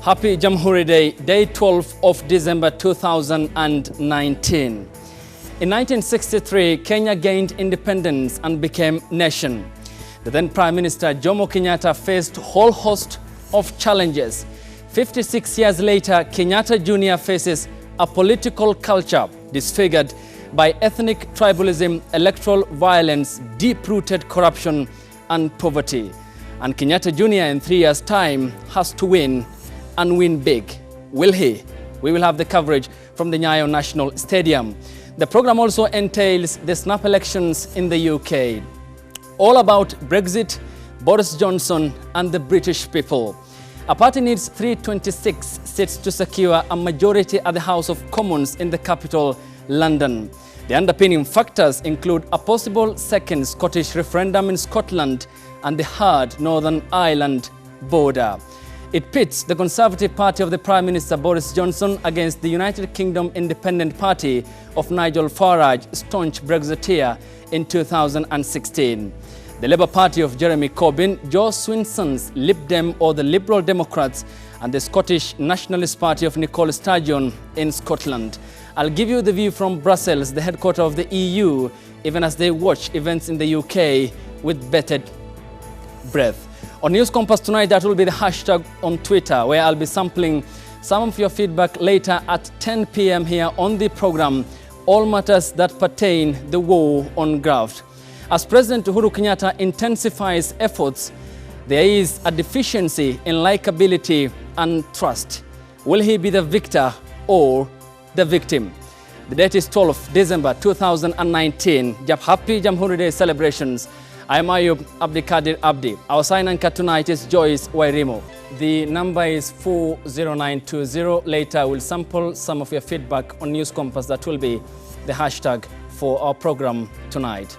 Happy Jamhuri Day, day 12 of December 2019. In 1963, Kenya gained independence and became nation. The then Prime Minister Jomo Kenyatta faced a whole host of challenges. 56 years later, Kenyatta Jr. faces a political culture disfigured by ethnic tribalism, electoral violence, deep-rooted corruption and poverty. And Kenyatta Jr. in 3 years' time has to win and win big. Will he? We will have the coverage from the Nyayo National Stadium. The program also entails the snap elections in the UK. All about Brexit, Boris Johnson and the British people. A party needs 326 seats to secure a majority at the House of Commons in the capital, London. The underpinning factors include a possible second Scottish referendum in Scotland and the hard Northern Ireland border. It pits the Conservative Party of the Prime Minister Boris Johnson against the United Kingdom Independent Party of Nigel Farage, staunch Brexiteer, in 2016. The Labour Party of Jeremy Corbyn, Joe Swinson's Lib Dem or the Liberal Democrats, and the Scottish Nationalist Party of Nicola Sturgeon in Scotland. I'll give you the view from Brussels, the headquarters of the EU, even as they watch events in the UK with bated breath. On News Compass tonight, that will be the hashtag on Twitter, where I'll be sampling some of your feedback later at 10 p.m. here on the program, all matters that pertain the war on graft. As President Uhuru Kenyatta intensifies efforts, there is a deficiency in likability and trust. Will he be the victor or the victim? The date is 12th December 2019. Happy Jamhuri Day celebrations. I am Ayub Abdikadir Abdi. Our sign anchor tonight is Joyce Wairimo. The number is 40920. Later we'll sample some of your feedback on News Compass. That will be the hashtag for our program tonight.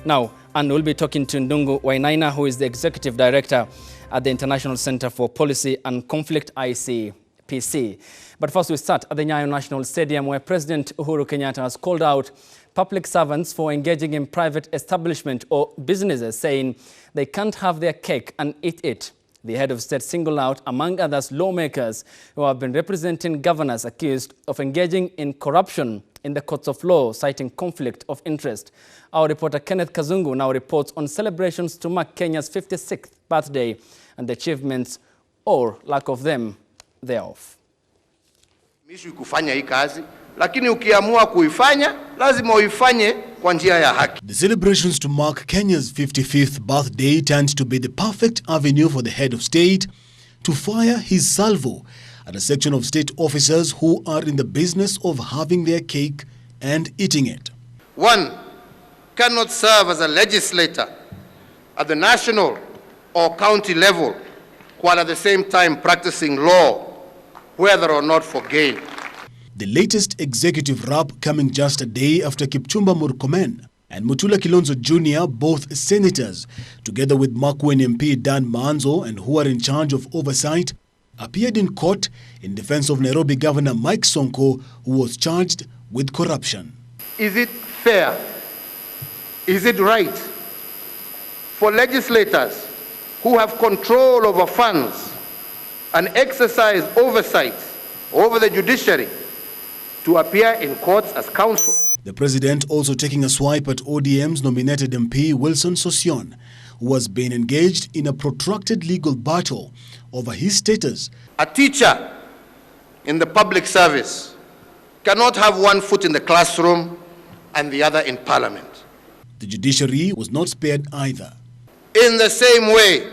Now, and we'll be talking to Ndungu Wainaina, who is the Executive Director at the International Center for Policy and Conflict, ICPC. But first we start at the Nyayo National Stadium, where President Uhuru Kenyatta has called out public servants for engaging in private establishment or businesses, saying they can't have their cake and eat it. The head of state singled out, among others, lawmakers who have been representing governors accused of engaging in corruption in the courts of law, citing conflict of interest. Our reporter Kenneth Kazungu now reports on celebrations to mark Kenya's 56th birthday and the achievements or lack of them thereof. Kufanya hii kazi, lakini ukiamua kuifanya lazima uifanye kwa njia ya haki. The celebrations to mark Kenya's 55th birthday tends to be the perfect avenue for the head of state to fire his salvo at a section of state officers who are in the business of having their cake and eating it. One cannot serve as a legislator at the national or county level while at the same time practicing law, whether or not for gain. The latest executive rap coming just a day after Kipchumba Murkomen and Mutula Kilonzo Jr., both senators, together with Makueni MP Dan Manzo, and who are in charge of oversight, appeared in court in defense of Nairobi Governor Mike Sonko, who was charged with corruption. Is it fair? Is it right for legislators who have control over funds and exercise oversight over the judiciary to appear in courts as counsel? The president also taking a swipe at ODM's nominated MP Wilson Sossion, who has been engaged in a protracted legal battle over his status. A teacher in the public service cannot have one foot in the classroom and the other in parliament. The judiciary was not spared either. In the same way,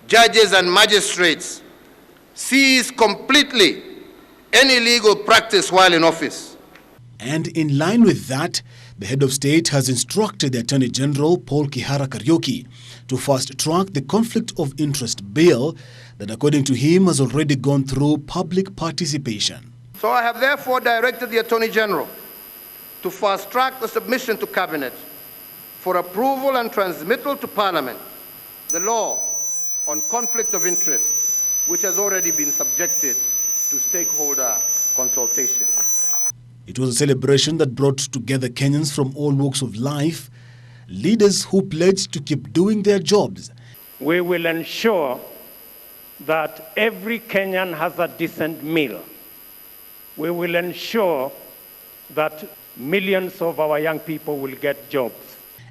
judges and magistrates cease completely any legal practice while in office. And in line with that, the head of state has instructed the Attorney General Paul Kihara Kariuki to fast-track the conflict of interest bill that, according to him, has already gone through public participation. So I have therefore directed the Attorney General to fast-track the submission to Cabinet for approval and transmittal to Parliament the law on conflict of interest, which has already been subjected to stakeholder consultation. It was a celebration that brought together Kenyans from all walks of life, leaders who pledged to keep doing their jobs. We will ensure that every Kenyan has a decent meal. We will ensure that millions of our young people will get jobs.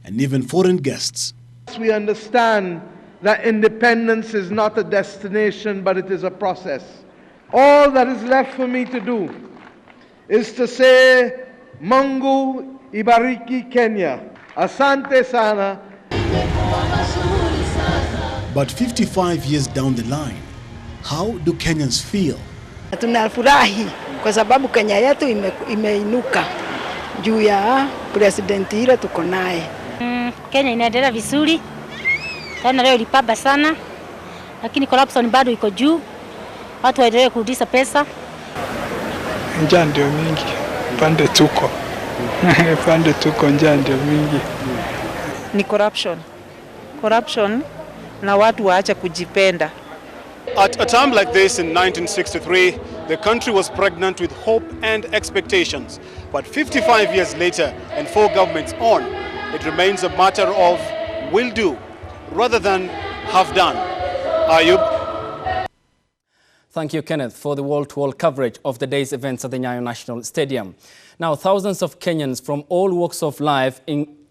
And even foreign guests. We understand that independence is not a destination, but it is a process. All that is left for me to do is to say, Mungu ibariki Kenya. Asante sana. But 55 years down the line, how do Kenyans feel? Tunafurahi kwa sababu Kenya yetu imeinuka juu ya president ile tuko naye. Kenya inaendelea vizuri. Tena leo ilipamba sana. Lakini corruption bado iko juu. Watu waendelee kurudisha pesa. Njaa ndio mingi. Pande tuko. Pande tuko njaa ndio mingi. Ni corruption na watu waache kujipenda. At a time like this in 1963, the country was pregnant with hope and expectations. But 55 years later and 4 governments on, it remains a matter of will do rather than have done. Ayub. Thank you, Kenneth, for the wall-to-wall coverage of the day's events at the Nyayo National Stadium. Now, thousands of Kenyans from all walks of life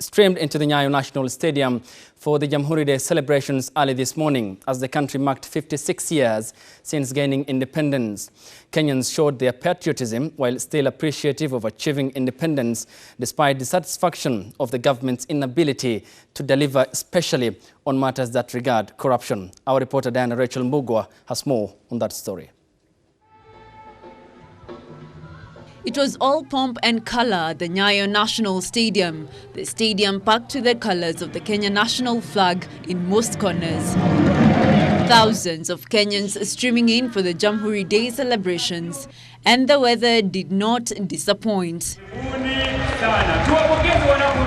streamed into the Nyayo National Stadium for the Jamhuri Day celebrations early this morning as the country marked 56 years since gaining independence. Kenyans showed their patriotism while still appreciative of achieving independence despite dissatisfaction of the government's inability to deliver, especially on matters that regard corruption. Our reporter Diana Rachel Mbugwa has more on that story. It was all pomp and color at the Nyayo National Stadium. The stadium packed to the colors of the Kenya national flag in most corners. Thousands of Kenyans streaming in for the Jamhuri Day celebrations, and the weather did not disappoint.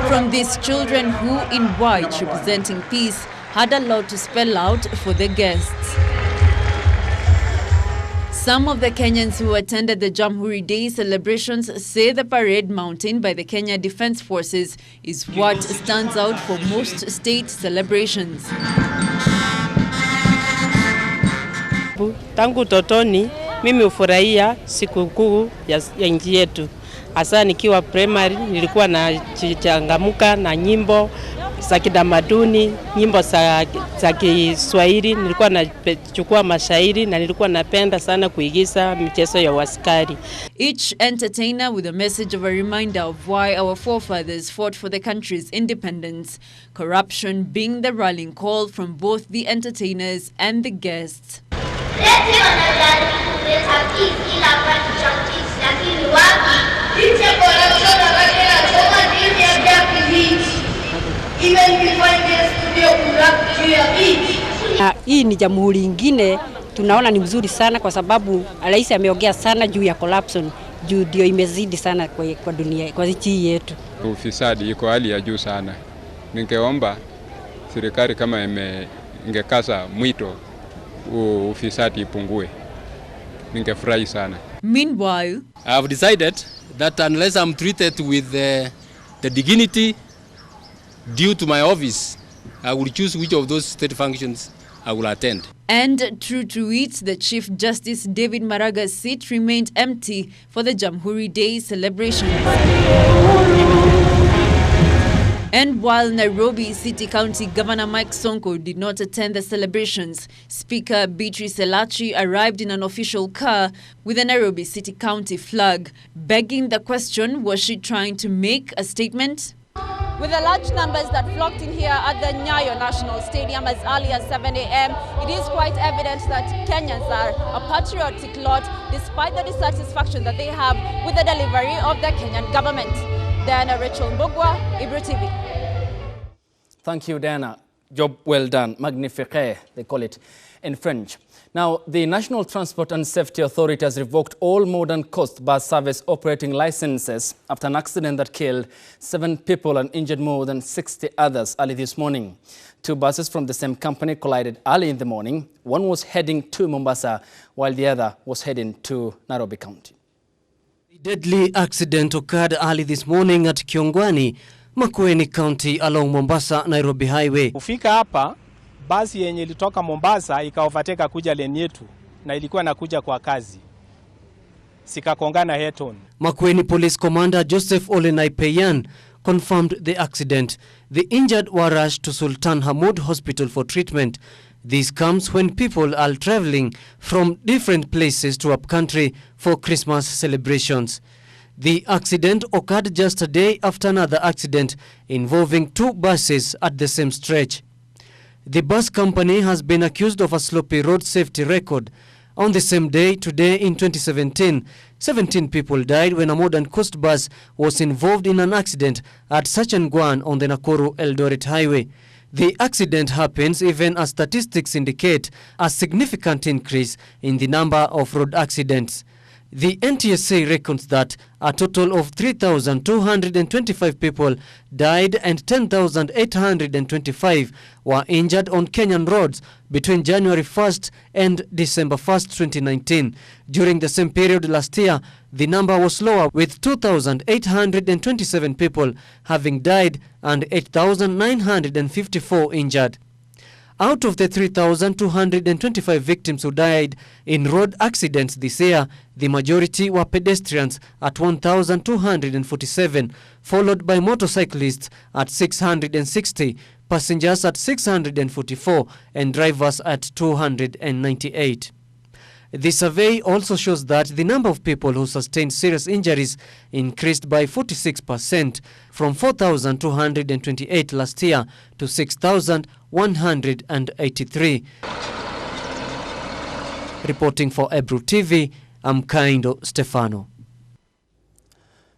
From these children who, in white representing peace, had a lot to spell out for the guests. Some of the Kenyans who attended the Jamhuri Day celebrations say the parade mounted by the Kenya Defence Forces is what stands out for most state celebrations. Tangu totoni, mimi ufurahia sikukuu ya nchi yetu. Hasa nikiwa primary nilikuwa na changamuka na nyimbo za kitamaduni, nyimbo za Kiswahili, nilikuwa nachukua mashairi na nilikuwa napenda sana kuigiza michezo ya waskari. Each entertainer with a message of a reminder of why our forefathers fought for the country's independence, corruption being the rallying call from both the entertainers and the guests. Hii ni jamhuri ingine tunaona ni mzuri sana kwa sababu rais ameongea sana juu ya corruption, juu ndio imezidi sana kwa dunia, kwa nchi yetu. Ufisadi iko hali ya juu sana. Ningeomba serikali kama ingekaza mwito ufisadi ipungue. Ningefurahi sana. Meanwhile, I have decided that unless I'm treated with the dignity due to my office, I will choose which of those state functions I will attend. And true to it, the Chief Justice David Maraga's seat remained empty for the Jamhuri Day celebrations. And while Nairobi City County Governor Mike Sonko did not attend the celebrations, Speaker Beatrice Elachi arrived in an official car with the Nairobi City County flag, begging the question, was she trying to make a statement? With the large numbers that flocked in here at the Nyayo National Stadium as early as 7 a.m., it is quite evident that Kenyans are a patriotic lot despite the dissatisfaction that they have with the delivery of the Kenyan government. Diana Rachel Mbugwa, Ebru TV. Thank you, Diana. Job well done. Magnifique, they call it in French. Now, the National Transport and Safety Authority has revoked all modern coast bus service operating licenses after an accident that killed 7 people and injured more than 60 others early this morning. 2 buses from the same company collided early in the morning. One was heading to Mombasa, while the other was heading to Nairobi County. The deadly accident occurred early this morning at Kiongwani, Makueni County along Mombasa-Nairobi Highway. Kufika hapa basi yenye ilitoka Mombasa ikaovateka kuja lane yetu na ilikuwa nakuja kwa kazi. Sikakongana head on. Makueni Police Commander Joseph Olenaipeyan confirmed the accident. The injured were rushed to Sultan Hamoud Hospital for treatment. This comes when people are traveling from different places to upcountry for Christmas celebrations. The accident occurred just a day after another accident involving 2 buses at the same stretch. The bus company has been accused of a sloppy road safety record. On the same day, today in 2017, 17 people died when a modern coast bus was involved in an accident at Sachangwan on the Nakuru-Eldoret highway. The accident happens even as statistics indicate a significant increase in the number of road accidents. The NTSA reckons that a total of 3,225 people died and 10,825 were injured on Kenyan roads between January 1st and December 1st, 2019. During the same period last year, the number was lower, with 2,827 people having died and 8,954 injured. Out of the 3,225 victims who died in road accidents this year, the majority were pedestrians at 1,247, followed by motorcyclists at 660, passengers at 644, and drivers at 298. The survey also shows that the number of people who sustained serious injuries increased by 46%, from 4,228 last year to 6,183. Reporting for Ebru TV, I'm Kaindo Stefano.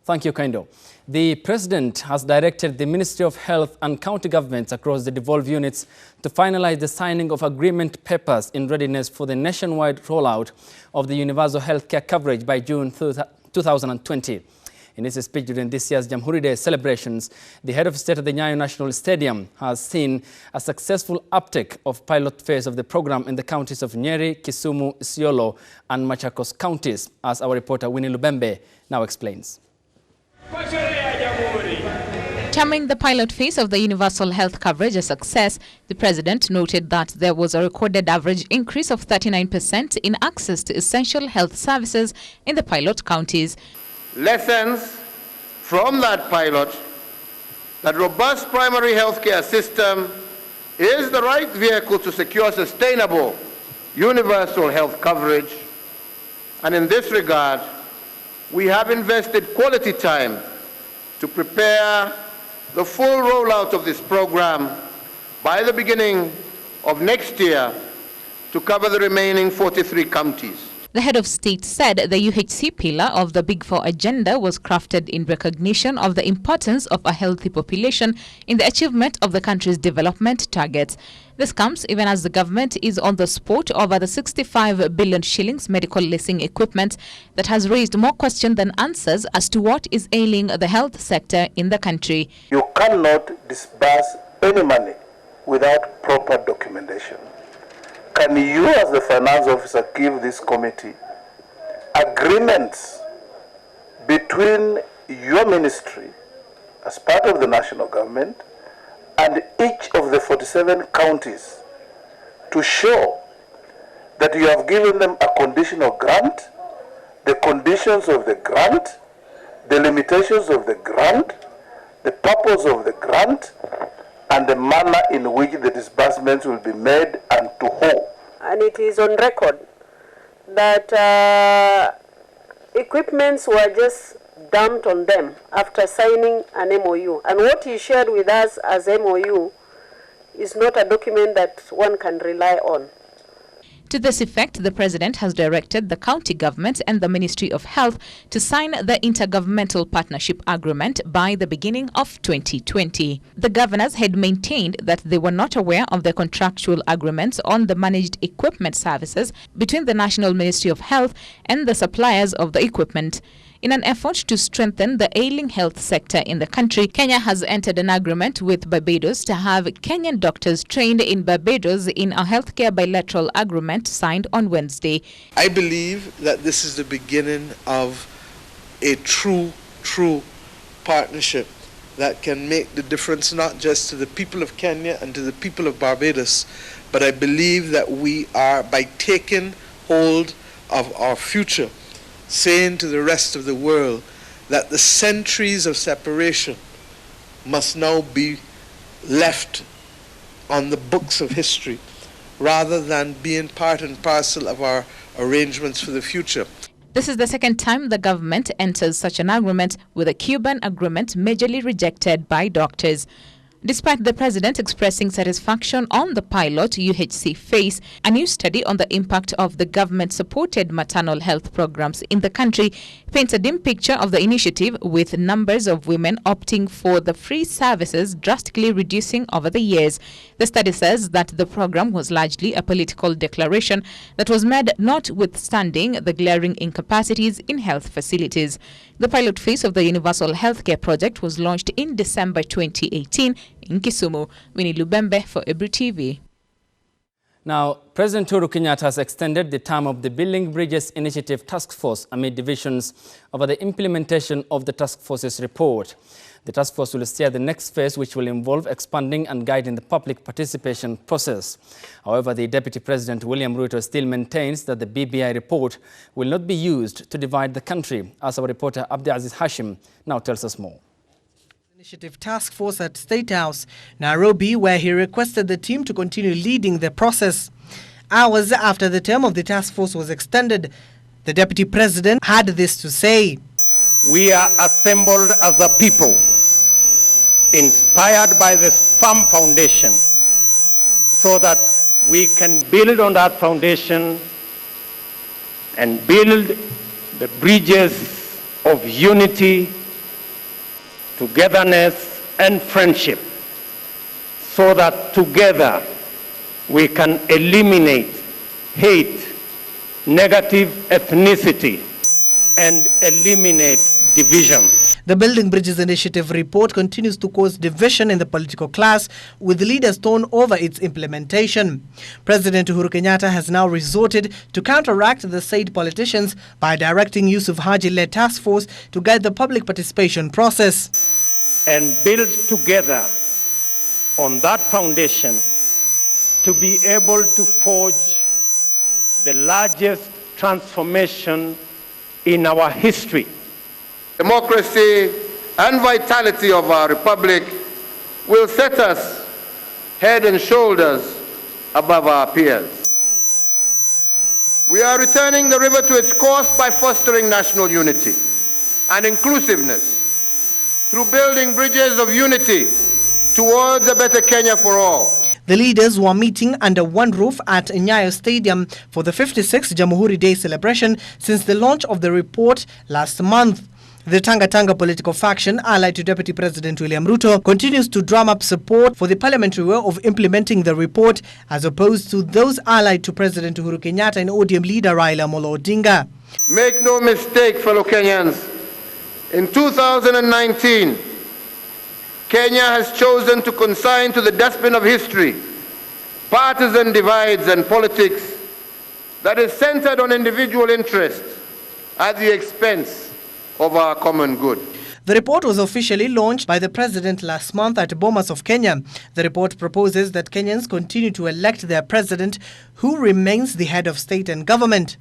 Thank you, Kaindo. The President has directed the Ministry of Health and county governments across the devolved units to finalize the signing of agreement papers in readiness for the nationwide rollout of the universal healthcare coverage by June 2020. In his speech during this year's Jamhuri Day celebrations, the head of state at the Nyayo National Stadium has seen a successful uptake of pilot phase of the program in the counties of Nyeri, Kisumu, Isiolo and Machakos counties, as our reporter Winnie Lubembe now explains. Terming the pilot phase of the universal health coverage a success, the President noted that there was a recorded average increase of 39% in access to essential health services in the pilot counties. Lessons from that pilot: that robust primary health care system is the right vehicle to secure sustainable universal health coverage, and in this regard, we have invested quality time to prepare the full rollout of this program by the beginning of next year to cover the remaining 43 counties. The head of state said the UHC pillar of the Big Four agenda was crafted in recognition of the importance of a healthy population in the achievement of the country's development targets. This comes even as the government is on the spot over the 65 billion shillings medical leasing equipment that has raised more questions than answers as to what is ailing the health sector in the country. You cannot disburse any money without proper documentation. Can you, as the finance officer, give this committee agreements between your ministry as part of the national government and each of the 47 counties to show that you have given them a conditional grant, the conditions of the grant, the limitations of the grant, the purpose of the grant, and the manner in which the disbursements will be made and to who. And it is on record that equipments were just dumped on them after signing an MOU. And what he shared with us as MOU is not a document that one can rely on. To this effect, the President has directed the county governments and the Ministry of Health to sign the Intergovernmental Partnership Agreement by the beginning of 2020. The governors had maintained that they were not aware of the contractual agreements on the managed equipment services between the National Ministry of Health and the suppliers of the equipment. In an effort to strengthen the ailing health sector in the country, Kenya has entered an agreement with Barbados to have Kenyan doctors trained in Barbados in a healthcare bilateral agreement signed on Wednesday. I believe that this is the beginning of a true partnership that can make the difference not just to the people of Kenya and to the people of Barbados, but I believe that we are, by taking hold of our future, saying to the rest of the world that the centuries of separation must now be left on the books of history rather than being part and parcel of our arrangements for the future. This is the second time the government enters such an agreement, with a Cuban agreement majorly rejected by doctors. Despite the president expressing satisfaction on the pilot UHC phase, a new study on the impact of the government-supported maternal health programs in the country paints a dim picture of the initiative, with numbers of women opting for the free services drastically reducing over the years. The study says that the program was largely a political declaration that was made notwithstanding the glaring incapacities in health facilities. The pilot phase of the Universal Healthcare Project was launched in December 2018 in Kisumu. Winnie Lubembe for Ebru TV. Now, President Uhuru Kenyatta has extended the term of the Building Bridges Initiative Task Force amid divisions over the implementation of the task force's report. The task force will steer the next phase, which will involve expanding and guiding the public participation process. However, the Deputy President, William Ruto, still maintains that the BBI report will not be used to divide the country, as our reporter Abdikadir Hashim now tells us more. Initiative Task Force at State House, Nairobi, where he requested the team to continue leading the process. Hours after the term of the task force was extended, the Deputy President had this to say. We are assembled as a people, inspired by this firm foundation, so that we can build on that foundation and build the bridges of unity, togetherness, and friendship, so that together we can eliminate hate, negative ethnicity, and eliminate division. The Building Bridges Initiative report continues to cause division in the political class, with leaders torn over its implementation. President Uhuru Kenyatta has now resorted to counteract the said politicians by directing Yusuf Haji-led task force to guide the public participation process. And build together on that foundation to be able to forge the largest transformation in our history. Democracy and vitality of our republic will set us head and shoulders above our peers. We are returning the river to its course by fostering national unity and inclusiveness through building bridges of unity towards a better Kenya for all. The leaders were meeting under one roof at Nyayo Stadium for the 56th Jamhuri Day celebration since the launch of the report last month. The Tanga political faction, allied to Deputy President William Ruto, continues to drum up support for the parliamentary way of implementing the report, as opposed to those allied to President Uhuru Kenyatta and ODM leader Raila Amolo Odinga. Make no mistake, fellow Kenyans, in 2019, Kenya has chosen to consign to the dustbin of history partisan divides and politics that is centered on individual interests at the expense of our common good. The report was officially launched by the president last month at Bomas of Kenya. The report proposes that Kenyans continue to elect their president, who remains the head of state and government.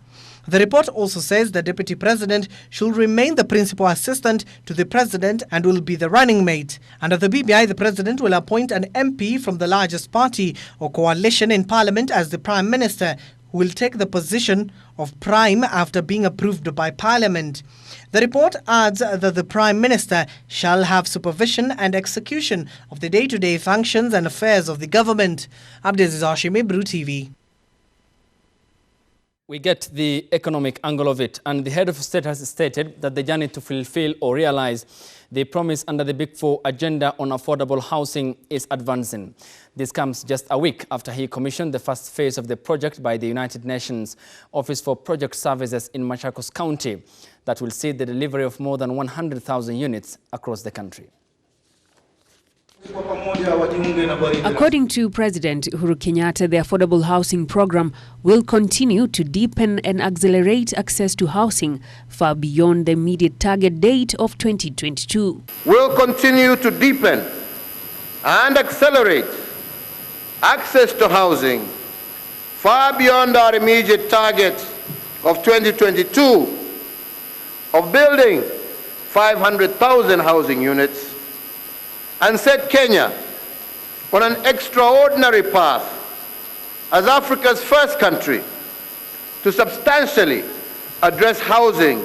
The report also says the deputy president should remain the principal assistant to the president and will be the running mate. Under the BBI, the president will appoint an MP from the largest party or coalition in parliament as the prime minister, who will take the position of prime after being approved by parliament. The report adds that the Prime Minister shall have supervision and execution of the day-to-day functions and affairs of the government. Abdikadir Hashim, Ebru TV. We get the economic angle of it, and the head of state has stated that the journey to fulfill or realize the promise under the Big Four agenda on affordable housing is advancing. This comes just a week after he commissioned the first phase of the project by the United Nations Office for Project Services in Machakos County that will see the delivery of more than 100,000 units across the country. According to President Uhuru Kenyatta, the affordable housing program will continue to deepen and accelerate access to housing far beyond the immediate target date of 2022. We'll continue to deepen and accelerate access to housing far beyond our immediate target of 2022 of building 500,000 housing units, and set Kenya on an extraordinary path as Africa's first country to substantially address housing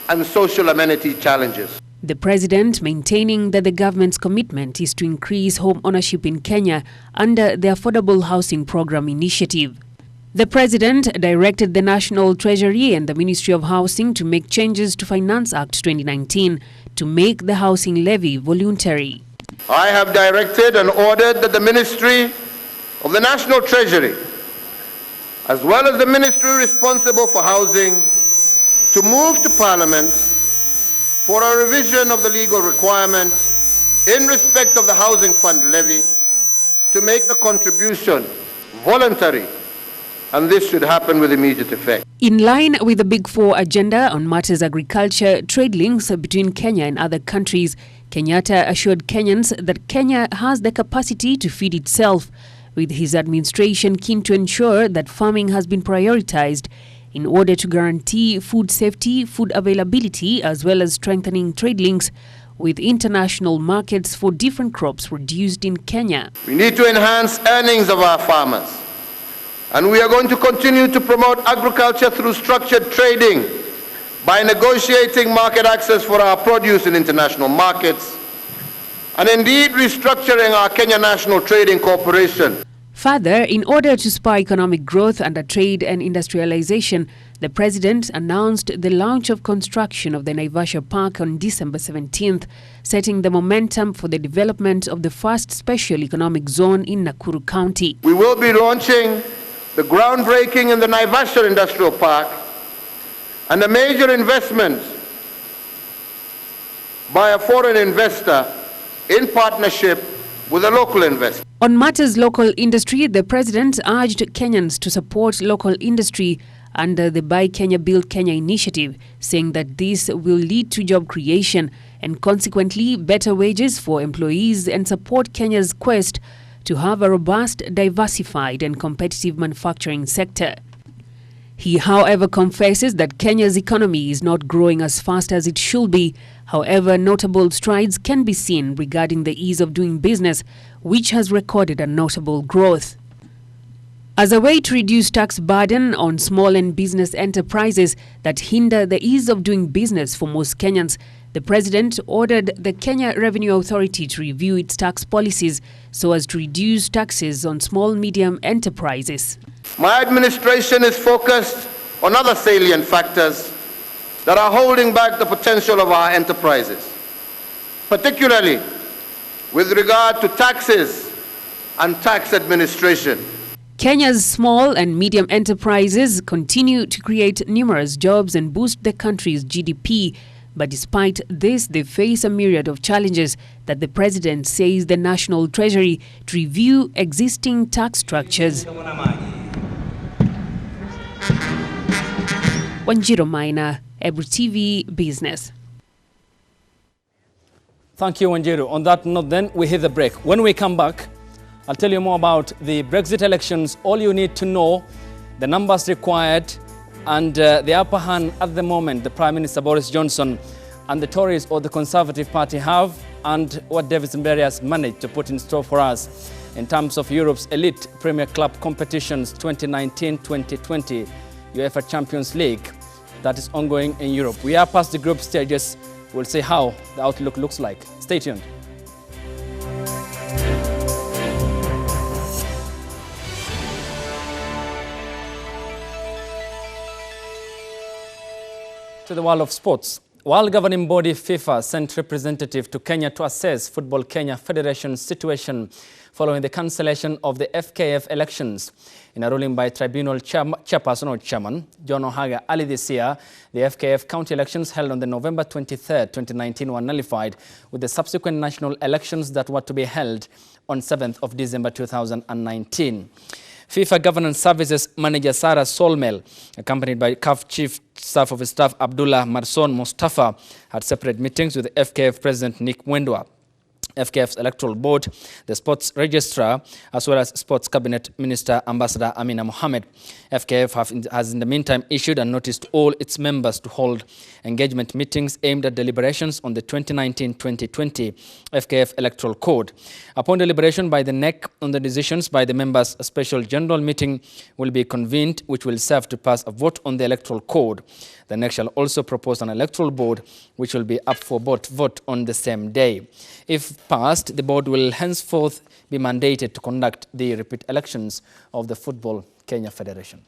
and social amenity challenges. The president maintaining that the government's commitment is to increase home ownership in Kenya under the Affordable Housing Program initiative. The president directed the National Treasury and the Ministry of Housing to make changes to Finance Act 2019 to make the housing levy voluntary. I have directed and ordered that the Ministry of the National Treasury, as well as the ministry responsible for housing, to move to Parliament for a revision of the legal requirement in respect of the Housing Fund levy to make the contribution voluntary, and this should happen with immediate effect. In line with the Big Four agenda on matters agriculture, trade links between Kenya and other countries, Kenyatta assured Kenyans that Kenya has the capacity to feed itself, with his administration keen to ensure that farming has been prioritized in order to guarantee food safety, food availability, as well as strengthening trade links with international markets for different crops produced in Kenya. We need to enhance earnings of our farmers, and we are going to continue to promote agriculture through structured trading by negotiating market access for our produce in international markets, and indeed restructuring our Kenya National Trading Corporation. Further, in order to spur economic growth under trade and industrialization, the president announced the launch of construction of the Naivasha Park on December 17th, setting the momentum for the development of the first special economic zone in Nakuru County. We will be launching the groundbreaking in the Naivasha Industrial Park and a major investment by a foreign investor in partnership with a local investor. On matters local industry, the president urged Kenyans to support local industry under the Buy Kenya, Build Kenya initiative, saying that this will lead to job creation and consequently better wages for employees and support Kenya's quest to have a robust, diversified and competitive manufacturing sector. He, however, confesses that Kenya's economy is not growing as fast as it should be. However, notable strides can be seen regarding the ease of doing business, which has recorded a notable growth. As a way to reduce tax burden on small and business enterprises that hinder the ease of doing business for most Kenyans, the president ordered the Kenya Revenue Authority to review its tax policies so as to reduce taxes on small-medium enterprises. My administration is focused on other salient factors that are holding back the potential of our enterprises, particularly with regard to taxes and tax administration. Kenya's small and medium enterprises continue to create numerous jobs and boost the country's GDP. But despite this, they face a myriad of challenges that the president says the National Treasury to review existing tax structures. Wanjiro Maina, Ebru TV Business. Thank you, Wanjiro. On that note, then, we hit the break. When we come back, I'll tell you more about the Brexit elections, all you need to know, the numbers required, and the upper hand at the moment, the Prime Minister Boris Johnson and the Tories or the Conservative Party have, and what David Mbere has managed to put in store for us in terms of Europe's elite Premier Club competitions 2019-2020 UEFA Champions League that is ongoing in Europe. We are past the group stages. We'll see how the outlook looks like. Stay tuned. To the world of sports. While governing body FIFA sent representative to Kenya to assess Football Kenya Federation's situation following the cancellation of the FKF elections. In a ruling by tribunal chairperson or chairman, John Ohaga, early this year, the FKF county elections held on the November 23, 2019 were nullified, with the subsequent national elections that were to be held on 7th of December 2019. FIFA Governance Services Manager Sarah Solmel, accompanied by CAF Chief Staff of Staff Abdullah Marson Mustafa, had separate meetings with the FKF President Nick Mwendwa, FKF's Electoral Board, the Sports Registrar, as well as Sports Cabinet Minister Ambassador Amina Mohamed. FKF has in the meantime issued a notice to all its members to hold engagement meetings aimed at deliberations on the 2019-2020 FKF Electoral Code. Upon deliberation by the NEC on the decisions by the members, a special general meeting will be convened, which will serve to pass a vote on the Electoral Code. The NEC shall also propose an Electoral Board, which will be up for vote on the same day. If passed, the board will henceforth be mandated to conduct the repeat elections of the Football Kenya Federation.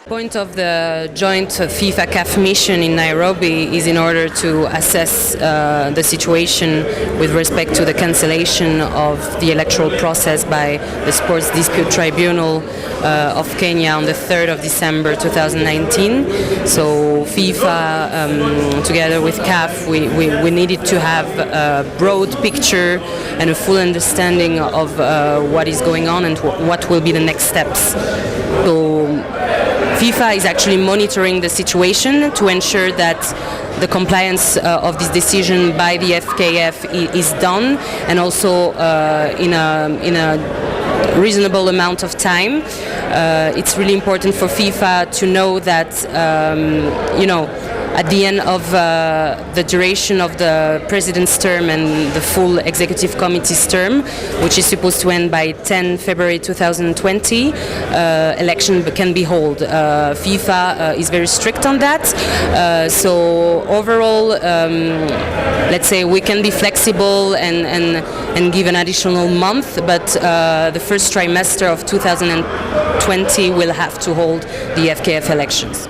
The point of the joint FIFA-CAF mission in Nairobi is in order to assess the situation with respect to the cancellation of the electoral process by the Sports Dispute Tribunal of Kenya on the 3rd of December 2019. So FIFA, together with CAF, we needed to have a broad picture and a full understanding of what is going on and what will be the next steps. So FIFA is actually monitoring the situation to ensure that the compliance of this decision by the FKF is done, and also in a reasonable amount of time. It's really important for FIFA to know that, at the end of the duration of the president's term and the full executive committee's term, which is supposed to end by 10 February 2020, election can be held. FIFA is very strict on that. So overall, let's say we can be flexible and give an additional month, but the first trimester of 2020 will have to hold the FKF elections.